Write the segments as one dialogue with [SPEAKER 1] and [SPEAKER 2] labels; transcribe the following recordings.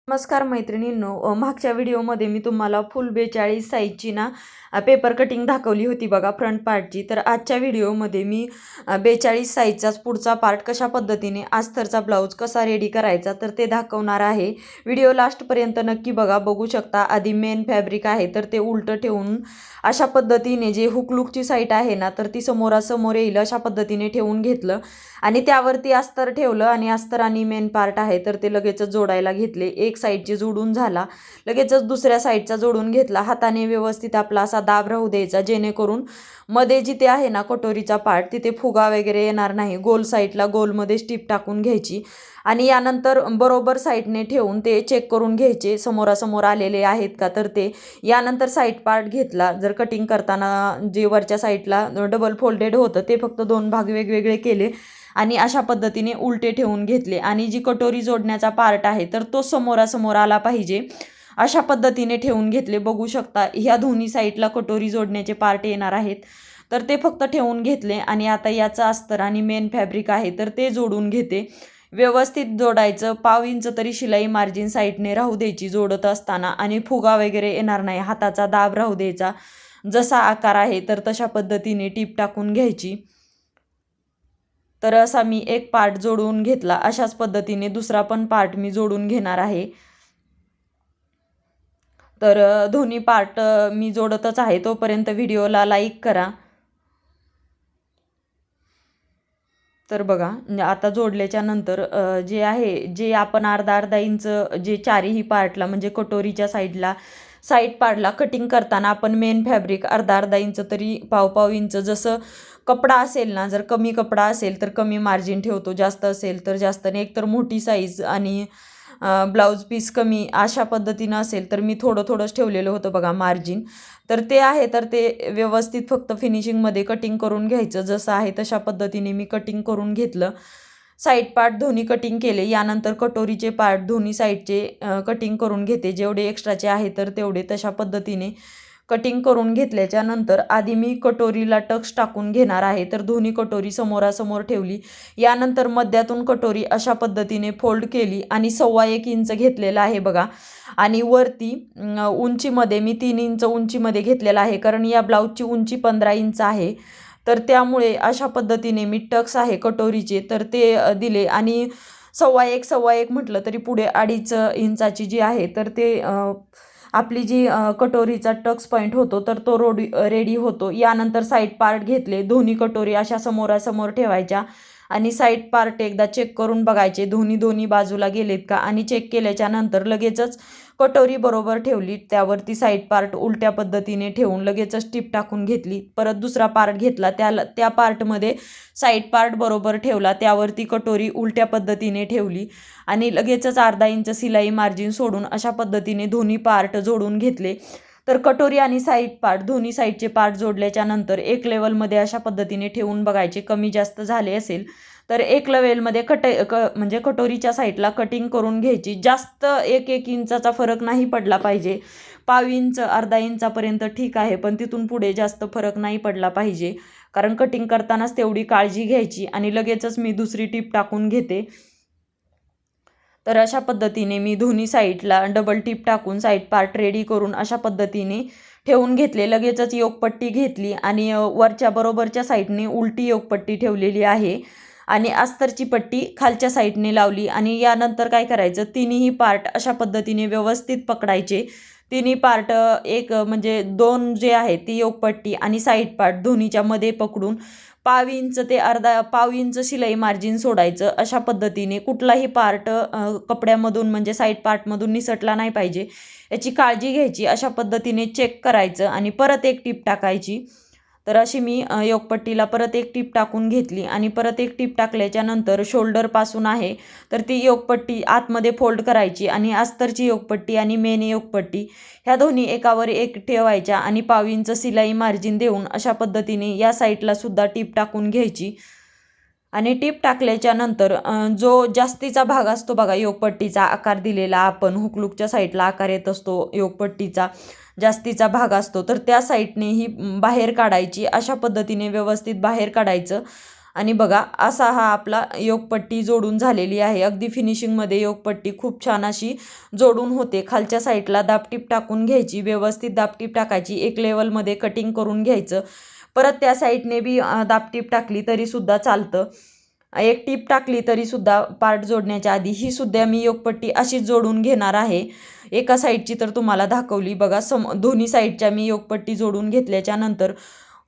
[SPEAKER 1] नमस्कार मैत्रिणींनो, मागच्या व्हिडिओमध्ये मी तुम्हाला फुल 42 साईजची पेपर कटिंग दाखवली होती बघा फ्रंट पार्टची. तर आजच्या व्हिडिओमध्ये मी 42 साईजचाच पुढचा पार्ट कशा पद्धतीने अस्तरचा ब्लाऊज कसा रेडी करायचा तर ते दाखवणार आहे. व्हिडिओ लास्टपर्यंत नक्की बघा. बघू शकता आधी मेन फॅब्रिक आहे तर ते उलटं ठेवून अशा पद्धतीने जे हुकलूकची साईड आहे ना तर ती समोरासमोर येईल अशा पद्धतीने ठेवून घेतलं आणि त्यावरती अस्तर ठेवलं आणि अस्तर आणि मेन पार्ट आहे तर ते लगेचच जोडायला घेतले. एक साईडचे जोडून झाला, लगेचच दुसऱ्या साईडचा जोडून घेतला. हाताने व्यवस्थित आपला असा दाब राहू द्यायचा जेणेकरून मध्ये जिथे आहे ना कटोरीचा पार्ट तिथे फुगा वगैरे येणार नाही. गोल साईडला गोलमध्ये स्टिप टाकून घ्यायची आणि यानंतर बरोबर साईडने ठेवून ते चेक करून घ्यायचे समोरासमोर आलेले आहेत का तर ते. यानंतर साईड पार्ट घेतला. जर कटिंग करताना जे वरच्या साईडला डबल फोल्डेड होतं ते फक्त 2 भाग वेगवेगळे केले आणि अशा पद्धतीने उलटे ठेवून घेतले आणि जी कटोरी जोडण्याचा पार्ट आहे तर तो समोरासमोर आला पाहिजे अशा पद्धतीने ठेवून घेतले. बघू शकता ह्या दोन्ही साईडला कटोरी जोडण्याचे पार्ट येणार आहेत तर ते फक्त ठेवून घेतले आणि आता याचं अस्तर आणि मेन फॅब्रिक आहे तर ते जोडून घेते. व्यवस्थित जोडायचं. 1/2 इंच तरी शिलाई मार्जिन साईडने राहू द्यायची जोडत असताना आणि फुगा वगैरे येणार नाही. हाताचा दाब राहू द्यायचा. जसा आकार आहे तर तशा पद्धतीने टीप टाकून घ्यायची. तर असा मी एक पार्ट जोडून घेतला. अशाच पद्धतीने दुसरा पण पार्ट मी जोडून घेणार आहे. तर दोन्ही पार्ट मी जोडतच आहे. तोपर्यंत व्हिडिओला लाईक करा. तर बघा आता जोडल्याच्या नंतर जे आहे जे आपण अर्धा इंच जे चारही पार्टला म्हणजे कटोरीच्या साईडला साईड पार्टला कटिंग करताना आपण मेन फॅब्रिक अर्धा इंच तरी 1/2 इंच जसं कपडा असेल ना, जर कमी कपडा असेल तर कमी मार्जिन ठेवतो, जास्त असेल तर जास्त. एकतर मोठी साईज आणि ब्लाऊज पीस कमी अशा पद्धतीनं असेल तर मी थोडंच ठेवलेलं होतं बघा मार्जिन. तर ते आहे तर ते व्यवस्थित फक्त फिनिशिंगमध्ये कटिंग करून घ्यायचं. जसं आहे तशा पद्धतीने मी कटिंग करून घेतलं. साईड पार्ट दोन्ही कटिंग केले. यानंतर कटोरीचे पार्ट दोन्ही साईडचे कटिंग करून घेते. जेवढे एक्स्ट्राचे आहे तर तेवढे तशा पद्धतीने कटिंग करून घेतल्याच्या नंतर आधी मी कटोरीला टक्स टाकून घेणार आहे. तर दोन्ही कटोरी समोरासमोर ठेवली. यानंतर मध्यातून कटोरी अशा पद्धतीने फोल्ड केली आणि 1.25 इंच घेतलेला आहे बघा. आणि वरती उंचीमध्ये मी 3 इंच उंचीमध्ये घेतलेला आहे कारण या ब्लाऊजची उंची 15 इंच आहे. तर त्यामुळे अशा पद्धतीने मी टक्स आहे कटोरीचे तर ते दिले आणि 1.25 म्हटलं तरी पुढे 2.5 इंचाची जी आहे तर ते आपली जी कटोरीचा टक्स पॉईंट होतो तर तो रेडी होतो. यानंतर साईड पार्ट घेतले. दोन्ही कटोरी अशा समोरासमोर ठेवायच्या आणि साईड पार्ट एकदा चेक करून बघायचे दोन्ही बाजूला गेलेत का आणि चेक केल्याच्या नंतर लगेचच कटोरी बरोबर ठेवली. त्यावरती साईड पार्ट उलट्या पद्धतीने ठेवून लगेचच टिप टाकून घेतली. परत दुसरा पार्ट घेतला. त्या पार्टमध्ये साईड पार्ट बरोबर ठेवला. त्यावरती कटोरी उलट्या पद्धतीने ठेवली आणि लगेचच अर्धा इंच शिलाई मार्जिन सोडून अशा पद्धतीने दोन्ही पार्ट जोडून घेतले. तर कटोरी आणि साईड पार्ट दोन्ही साईडचे पार्ट जोडल्याच्या नंतर एक लेवलमध्ये अशा पद्धतीने ठेवून बघायचे. कमी जास्त झाले असेल तर एक लेवलमध्ये म्हणजे कटोरीच्या साईडला कटिंग करून घ्यायची. जास्त 1 इंचाचा फरक नाही पडला पाहिजे. 1/2 इंच अर्धा इंचापर्यंत ठीक आहे पण तिथून पुढे जास्त फरक नाही पडला पाहिजे कारण कटिंग करतानाच तेवढी काळजी घ्यायची. आणि लगेचच मी दुसरी टीप टाकून घेते. तर अशा पद्धतीने मी दोन्ही साईडला डबल टीप टाकून साईड पार्ट रेडी करून अशा पद्धतीने ठेवून घेतले. लगेचच योकपट्टी घेतली आणि वरच्या बरोबरच्या साईडने उलटी योकपट्टी ठेवलेली आहे आणि अस्तरची पट्टी खालच्या साईडने लावली. आणि यानंतर काय करायचं, तिन्ही पार्ट अशा पद्धतीने व्यवस्थित पकडायचे. तिन्ही पार्ट एक म्हणजे 2 जे आहे ती योकपट्टी आणि साईड पार्ट दोन्हीच्या मध्ये पकडून 1/2 इंच ते 1/2 इंच शिलाई मार्जिन सोडायचं. अशा पद्धतीने कुठलाही पार्ट कपड्यामधून म्हणजे साईड पार्टमधून निसटला नाही पाहिजे याची काळजी घ्यायची. अशा पद्धतीने चेक करायचं आणि परत एक टीप टाकायची. तर अशी मी योकपट्टीला परत एक टीप टाकून घेतली आणि परत एक टीप टाकल्याच्या नंतर शोल्डरपासून आहे तर ती योकपट्टी आतमध्ये फोल्ड करायची आणि अस्तरची योकपट्टी आणि मेन योकपट्टी ह्या दोन्ही एकावर एक ठेवायच्या आणि 1/2 इंच शिलाई मार्जिन देऊन अशा पद्धतीने या साईडला सुद्धा टीप टाकून घ्यायची. आणि टीप टाकल्याच्या नंतर जो जास्तीचा भाग असतो बघा योकपट्टीचा आकार दिलेला आपण हुकलूकच्या साईडला आकार येत असतो योकपट्टीचा जास्तीचा भाग असतो तर त्या साईडने ही बाहेर काढायची. अशा पद्धतीने व्यवस्थित बाहेर काढायचं आणि बघा असा हा आपला योगपट्टी जोडून झालेली आहे. अगदी फिनिशिंगमध्ये योगपट्टी खूप छान अशी जोडून होते. खालच्या साईडला दाबटीप टाकून घ्यायची, व्यवस्थित दाबटीप टाकायची, एक लेवलमध्ये कटिंग करून घ्यायचं. परत त्या साईडने बी दाबटीप टाकली तरीसुद्धा चालतं. एक टीप टाकली तरीसुद्धा पार्ट जोडण्याच्या आधी ही सुद्धा मी योगपट्टी अशीच जोडून घेणार आहे. एका साईडची तर तुम्हाला दाखवली बघा. दोन्ही साईडच्या मी योगपट्टी जोडून घेतल्याच्या नंतर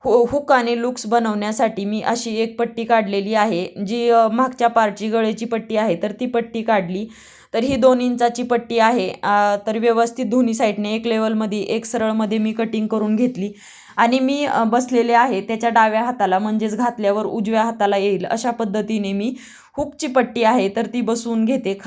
[SPEAKER 1] हुक आणि लुक्स बनवण्यासाठी मी अशी एक पट्टी काढलेली आहे. जी मागच्या पार्टची गळेची पट्टी आहे तर ती पट्टी काढली. तर ही 2 इंचाची पट्टी आहे. तर व्यवस्थित दोन्ही साईडने एक लेवलमध्ये एक सरळमध्ये मी कटिंग करून घेतली आणि मी बसलेले आहे त्याच्या डाव्या हाताला, म्हणजेच घातल्यावर उजव्या हाताला येईल अशा पद्धतीने मी हुकची पट्टी आहे तर ती बसवून घेते.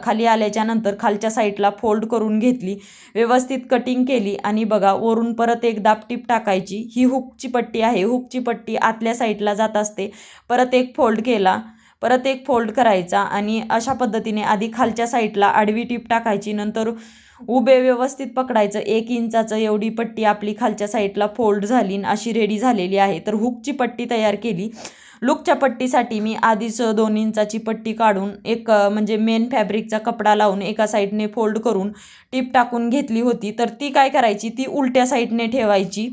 [SPEAKER 1] खाली आल्याच्या नंतर खालच्या साईडला फोल्ड करून घेतली, व्यवस्थित कटिंग केली आणि बघा वरून परत एक दाबटीप टाकायची. ही हुकची पट्टी आहे. हुकची पट्टी आतल्या साईडला जात असते. परत एक फोल्ड केला, परत एक फोल्ड करायचा आणि अशा पद्धतीने आधी खालच्या साईडला आडवी टीप टाकायची, नंतर उभे व्यवस्थित पकडायचं. 1 इंचाचं एवढी पट्टी आपली खालच्या साईडला फोल्ड झाली अशी रेडी झालेली आहे. तर हुकची पट्टी तयार केली. लुकच्या पट्टीसाठी मी आधीच 2 इंचाची पट्टी काढून एक म्हणजे मेन फॅब्रिकचा कपडा लावून एका साईडने फोल्ड करून टीप टाकून घेतली होती. तर ती काय करायची, ती उलट्या साईडने ठेवायची.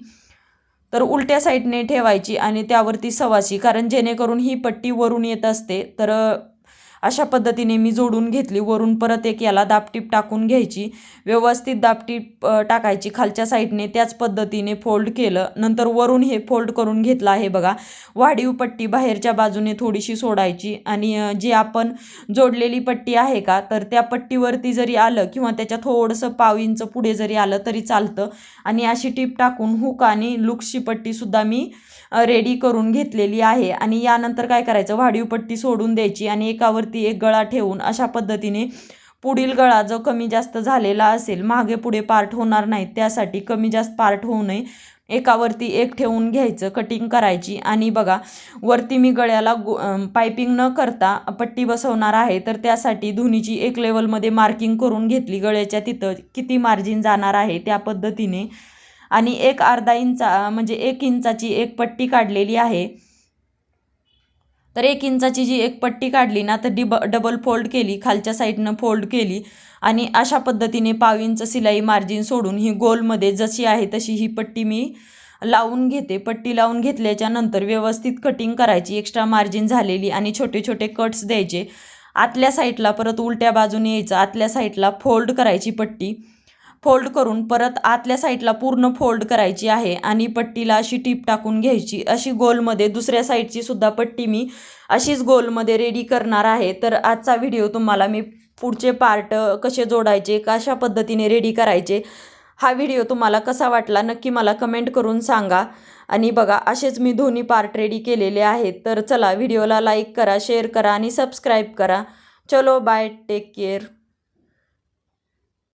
[SPEAKER 1] तर उलट्या साईडने ठेवायची आणि त्यावरती सवाशी, कारण जेणेकरून ही पट्टी वरून येत असते. तर अशा पद्धतीने मी जोडून घेतली. वरून परत एक याला दाबटीप टाकून घ्यायची, व्यवस्थित दाबटीप टाकायची खालच्या साईडने. त्याच पद्धतीने फोल्ड केलं, नंतर वरून हे फोल्ड करून घेतलं आहे बघा. वाढीव पट्टी बाहेरच्या बाजूने थोडीशी सोडायची आणि जी आपण जोडलेली पट्टी आहे का तर त्या पट्टीवरती जरी आलं किंवा त्याच्या थोडंसं पाव इंच पुढे जरी आलं तरी चालतं. आणि अशी टीप टाकून हुक आणि लुक्सची पट्टीसुद्धा मी रेडी करून घेतलेली आहे. आणि यानंतर काय करायचं, वाढीव पट्टी सोडून द्यायची आणि एकावरती एक गळा ठेवून अशा पद्धतीने पुढील गळा जो कमी जास्त झालेला असेल, मागे पुढे पार्ट होणार नाहीत त्यासाठी कमी जास्त पार्ट होऊ नये, एकावरती एक ठेवून घ्यायचं, कटिंग करायची. आणि बघा वरती मी गळ्याला पायपिंग न करता पट्टी बसवणार आहे. तर त्यासाठी दोन्हीची एक लेवलमध्ये मार्किंग करून घेतली, गळ्याच्या तिथं किती मार्जिन जाणार आहे त्या पद्धतीने. आणि एक अर्धा इंचा म्हणजे 1 इंचाची एक पट्टी काढलेली आहे. तर 1 इंचाची जी एक पट्टी काढली ना तर डबल फोल्ड केली, खालच्या साईडनं फोल्ड केली आणि अशा पद्धतीने पाव इंच सिलाई मार्जिन सोडून ही गोलमध्ये जशी आहे तशी ही पट्टी मी लावून घेते. पट्टी लावून घेतल्याच्या नंतर व्यवस्थित कटिंग करायची, एक्स्ट्रा मार्जिन झालेली, आणि छोटे छोटे कट्स द्यायचे. आतल्या साईडला परत उलट्या बाजूने यायचं, आतल्या साईडला फोल्ड करायची पट्टी, फोल्ड करून परत आतल्या साईडला पूर्ण फोल्ड करायची आहे आणि पट्टीला अशी टीप टाकून घ्यायची. अशी गोलमध्ये दुसऱ्या साईडची सुद्धा पट्टी मी अशीच गोलमध्ये रेडी करणार आहे. तर आजचा व्हिडिओ तुम्हाला मी पुढचे पार्ट कसे जोडायचे, कशा पद्धतीने रेडी करायचे, हा व्हिडिओ तुम्हाला कसा वाटला नक्की मला कमेंट करून सांगा. आणि बघा असेच मी दोन्ही पार्ट रेडी केलेले आहेत. तर चला व्हिडिओला लाईक करा, शेअर करा आणि सबस्क्राईब करा. चलो बाय, टेक केअर.